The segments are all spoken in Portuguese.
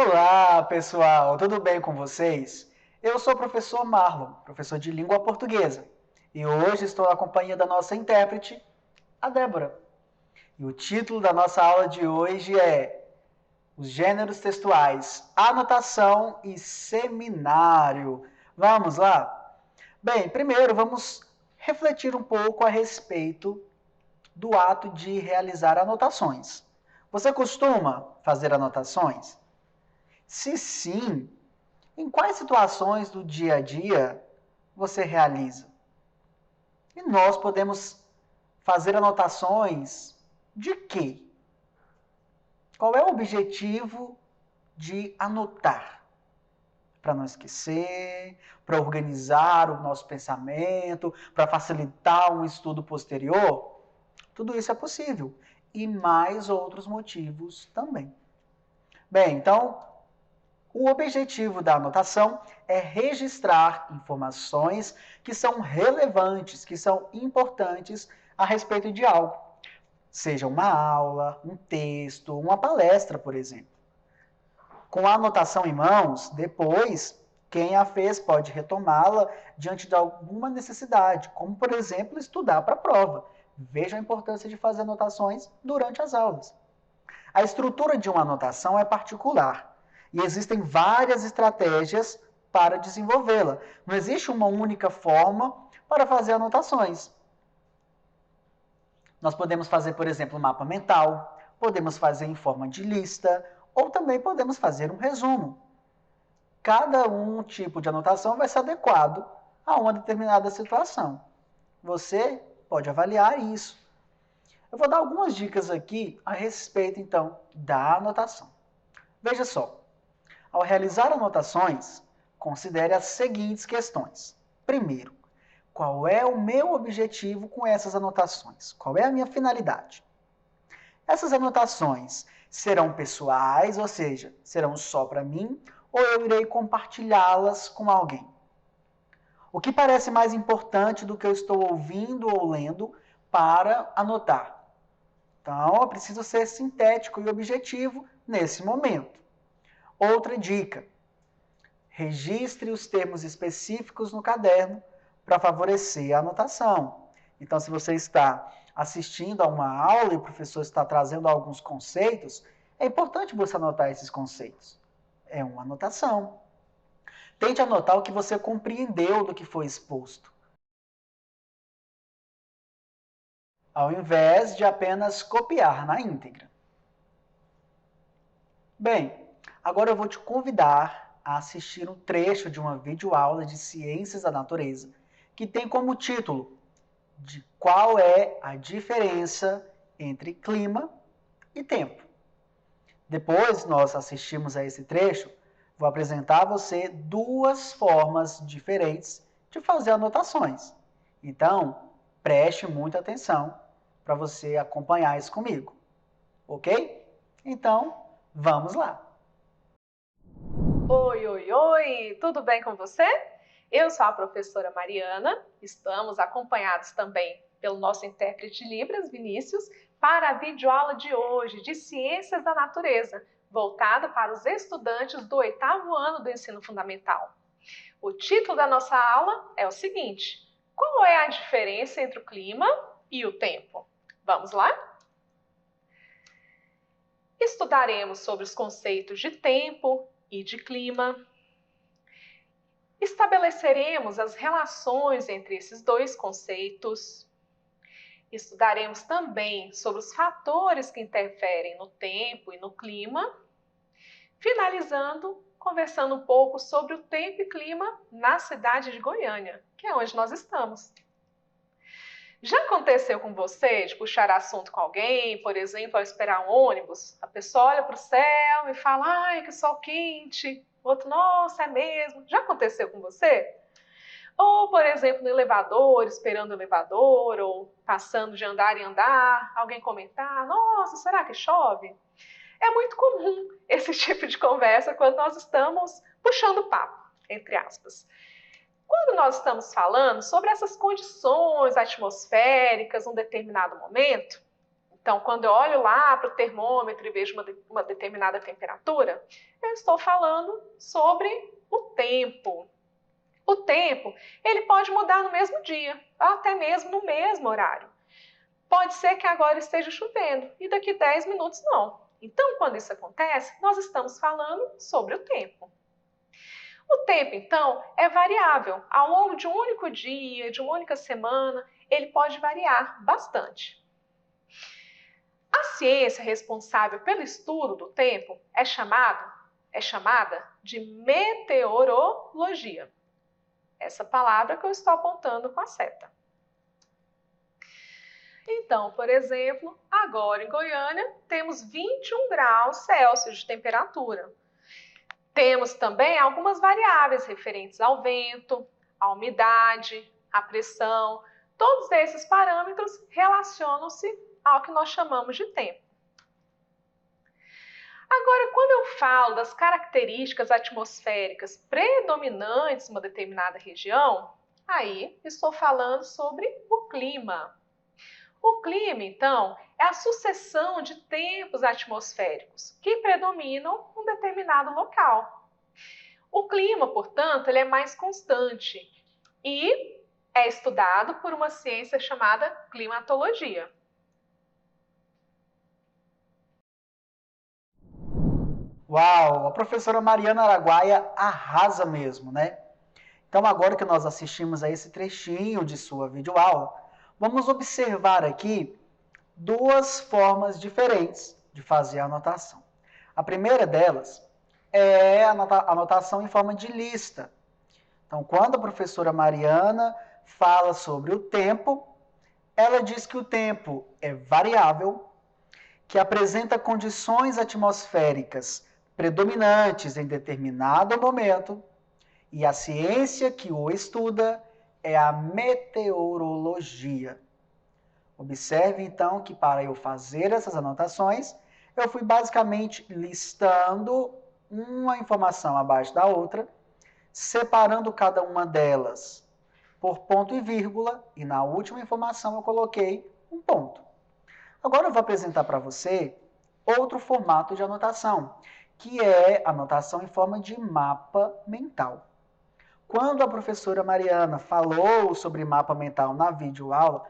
Olá, pessoal, tudo bem com vocês? Eu sou o professor Marlon, professor de língua portuguesa, e hoje estou na companhia da nossa intérprete, a Débora. E o título da nossa aula de hoje é Os Gêneros Textuais, Anotação e Seminário. Vamos lá? Bem, primeiro vamos refletir um pouco a respeito do ato de realizar anotações. Você costuma fazer anotações? Se sim, em quais situações do dia a dia você realiza? E nós podemos fazer anotações de quê? Qual é o objetivo de anotar? Para não esquecer, para organizar o nosso pensamento, para facilitar um estudo posterior? Tudo isso é possível. E mais outros motivos também. Bem, então, o objetivo da anotação é registrar informações que são relevantes, que são importantes a respeito de algo. Seja uma aula, um texto, uma palestra, por exemplo. Com a anotação em mãos, depois, quem a fez pode retomá-la diante de alguma necessidade, como, por exemplo, estudar para a prova. Veja a importância de fazer anotações durante as aulas. A estrutura de uma anotação é particular e existem várias estratégias para desenvolvê-la. Não existe uma única forma para fazer anotações. Nós podemos fazer, por exemplo, um mapa mental, podemos fazer em forma de lista, ou também podemos fazer um resumo. Cada tipo de anotação vai ser adequado a uma determinada situação. Você pode avaliar isso. Eu vou dar algumas dicas aqui a respeito, então, da anotação. Veja só, ao realizar anotações, considere as seguintes questões. Primeiro, qual é o meu objetivo com essas anotações? Qual é a minha finalidade? Essas anotações serão pessoais, ou seja, serão só para mim, ou eu irei compartilhá-las com alguém? O que parece mais importante do que eu estou ouvindo ou lendo para anotar? Então, eu preciso ser sintético e objetivo nesse momento. Outra dica: registre os termos específicos no caderno para favorecer a anotação. Então, se você está assistindo a uma aula e o professor está trazendo alguns conceitos, é importante você anotar esses conceitos. É uma anotação. Tente anotar o que você compreendeu do que foi exposto, ao invés de apenas copiar na íntegra. Bem, agora eu vou te convidar a assistir um trecho de uma videoaula de Ciências da Natureza, que tem como título de qual é a diferença entre clima e tempo. Depois nós assistimos a esse trecho, vou apresentar a você duas formas diferentes de fazer anotações. Então, preste muita atenção para você acompanhar isso comigo, ok? Então, vamos lá! Oi, oi, oi! Tudo bem com você? Eu sou a professora Mariana, estamos acompanhados também pelo nosso intérprete de Libras, Vinícius, para a videoaula de hoje de Ciências da Natureza, voltada para os estudantes do 8º ano do ensino fundamental. O título da nossa aula é o seguinte: qual é a diferença entre o clima e o tempo? Vamos lá? Estudaremos sobre os conceitos de tempo e de clima. Estabeleceremos as relações entre esses dois conceitos. Estudaremos também sobre os fatores que interferem no tempo e no clima. Finalizando, conversando um pouco sobre o tempo e clima na cidade de Goiânia, que é onde nós estamos. Já aconteceu com você de puxar assunto com alguém, por exemplo, ao esperar um ônibus? A pessoa olha para o céu e fala, ai, que sol quente. O outro, nossa, é mesmo. Já aconteceu com você? Ou, por exemplo, no elevador, esperando o elevador, ou passando de andar em andar, alguém comentar, nossa, será que chove? É muito comum esse tipo de conversa quando nós estamos puxando papo, entre aspas. Quando nós estamos falando sobre essas condições atmosféricas num determinado momento, Então, quando eu olho lá para o termômetro e vejo uma determinada temperatura, eu estou falando sobre o tempo. O tempo, ele pode mudar no mesmo dia, ou até mesmo no mesmo horário. Pode ser que agora esteja chovendo e daqui 10 minutos não. Então, quando isso acontece, nós estamos falando sobre o tempo. O tempo, então, é variável. Ao longo de um único dia, de uma única semana, ele pode variar bastante. A ciência responsável pelo estudo do tempo é chamada de meteorologia. Essa palavra que eu estou apontando com a seta. Então, por exemplo, agora em Goiânia temos 21 graus Celsius de temperatura. Temos também algumas variáveis referentes ao vento, à umidade, à pressão. Todos esses parâmetros relacionam-se ao que nós chamamos de tempo. Agora, quando eu falo das características atmosféricas predominantes em uma determinada região, aí estou falando sobre o clima. O clima, então, é a sucessão de tempos atmosféricos que predominam em um determinado local. O clima, portanto, ele é mais constante e é estudado por uma ciência chamada climatologia. Uau, a professora Mariana Araguaia arrasa mesmo, né? Então, agora que nós assistimos a esse trechinho de sua videoaula, vamos observar aqui duas formas diferentes de fazer a anotação. A primeira delas é a anotação em forma de lista. Então, quando a professora Mariana fala sobre o tempo, ela diz que o tempo é variável, que apresenta condições atmosféricas predominantes em determinado momento, e a ciência que o estuda é a meteorologia. Observe, então, que para eu fazer essas anotações, eu fui basicamente listando uma informação abaixo da outra, separando cada uma delas por ponto e vírgula, e na última informação eu coloquei um ponto. Agora eu vou apresentar para você outro formato de anotação, que é anotação em forma de mapa mental. Quando a professora Mariana falou sobre mapa mental na videoaula,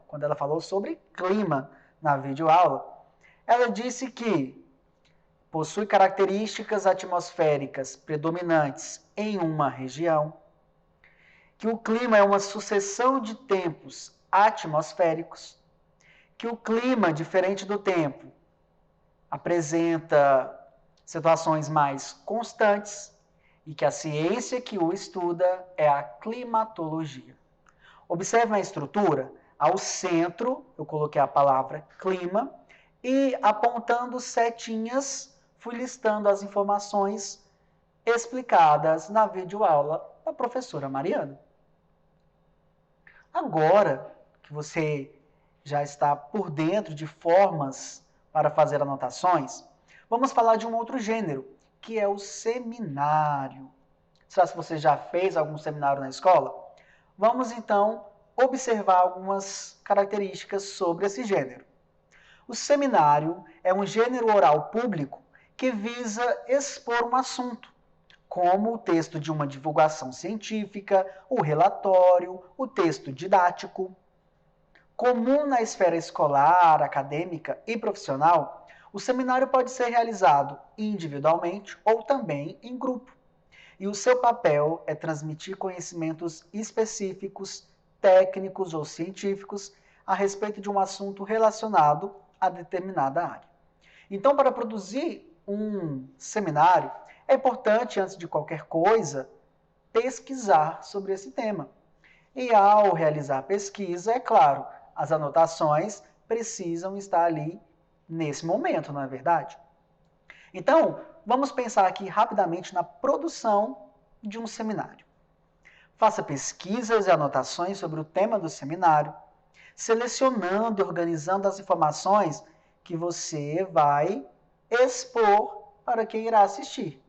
quando ela falou sobre clima na videoaula, ela disse que possui características atmosféricas predominantes em uma região, que o clima é uma sucessão de tempos atmosféricos, que o clima, diferente do tempo, apresenta situações mais constantes e que a ciência que o estuda é a climatologia. Observe na estrutura, ao centro, eu coloquei a palavra clima e apontando setinhas, fui listando as informações explicadas na videoaula da professora Mariana. Agora que você já está por dentro de formas para fazer anotações, vamos falar de um outro gênero, que é o seminário. Será que você já fez algum seminário na escola? Vamos então observar algumas características sobre esse gênero. O seminário é um gênero oral público que visa expor um assunto, como o texto de uma divulgação científica, o relatório, o texto didático. Comum na esfera escolar, acadêmica e profissional, o seminário pode ser realizado individualmente ou também em grupo. E o seu papel é transmitir conhecimentos específicos, técnicos ou científicos a respeito de um assunto relacionado a determinada área. Então, para produzir um seminário, é importante, antes de qualquer coisa, pesquisar sobre esse tema. E ao realizar a pesquisa, é claro, as anotações precisam estar ali nesse momento, não é verdade? Então, vamos pensar aqui rapidamente na produção de um seminário. Faça pesquisas e anotações sobre o tema do seminário, selecionando e organizando as informações que você vai expor para quem irá assistir.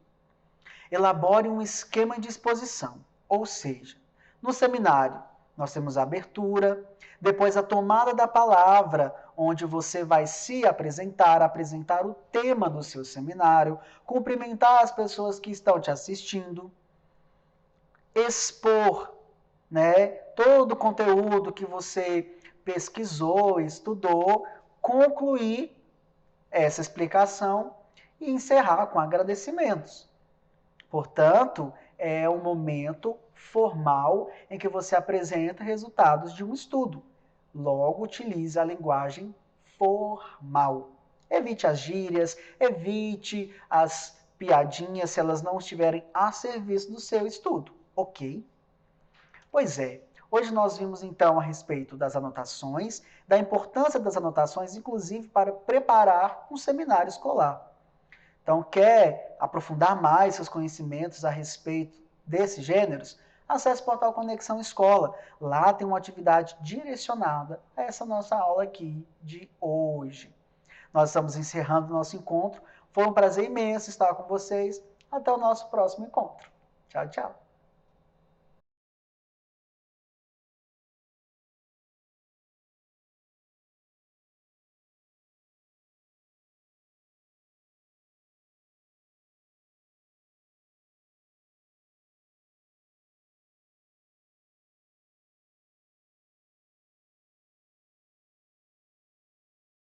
Elabore um esquema de exposição, ou seja, no seminário nós temos a abertura, Depois a tomada da palavra, onde você vai se apresentar, apresentar o tema do seu seminário, cumprimentar as pessoas que estão te assistindo, expor, né, todo o conteúdo que você pesquisou, estudou, concluir essa explicação e encerrar com agradecimentos. Portanto, é um momento formal em que você apresenta resultados de um estudo. Logo, utilize a linguagem formal. Evite as gírias, evite as piadinhas se elas não estiverem a serviço do seu estudo, ok? Pois é, hoje nós vimos então a respeito das anotações, da importância das anotações, inclusive para preparar um seminário escolar. Então, quer aprofundar mais seus conhecimentos a respeito desses gêneros? Acesse o portal Conexão Escola. Lá tem uma atividade direcionada a essa nossa aula aqui de hoje. Nós estamos encerrando o nosso encontro. Foi um prazer imenso estar com vocês. Até o nosso próximo encontro. Tchau, tchau.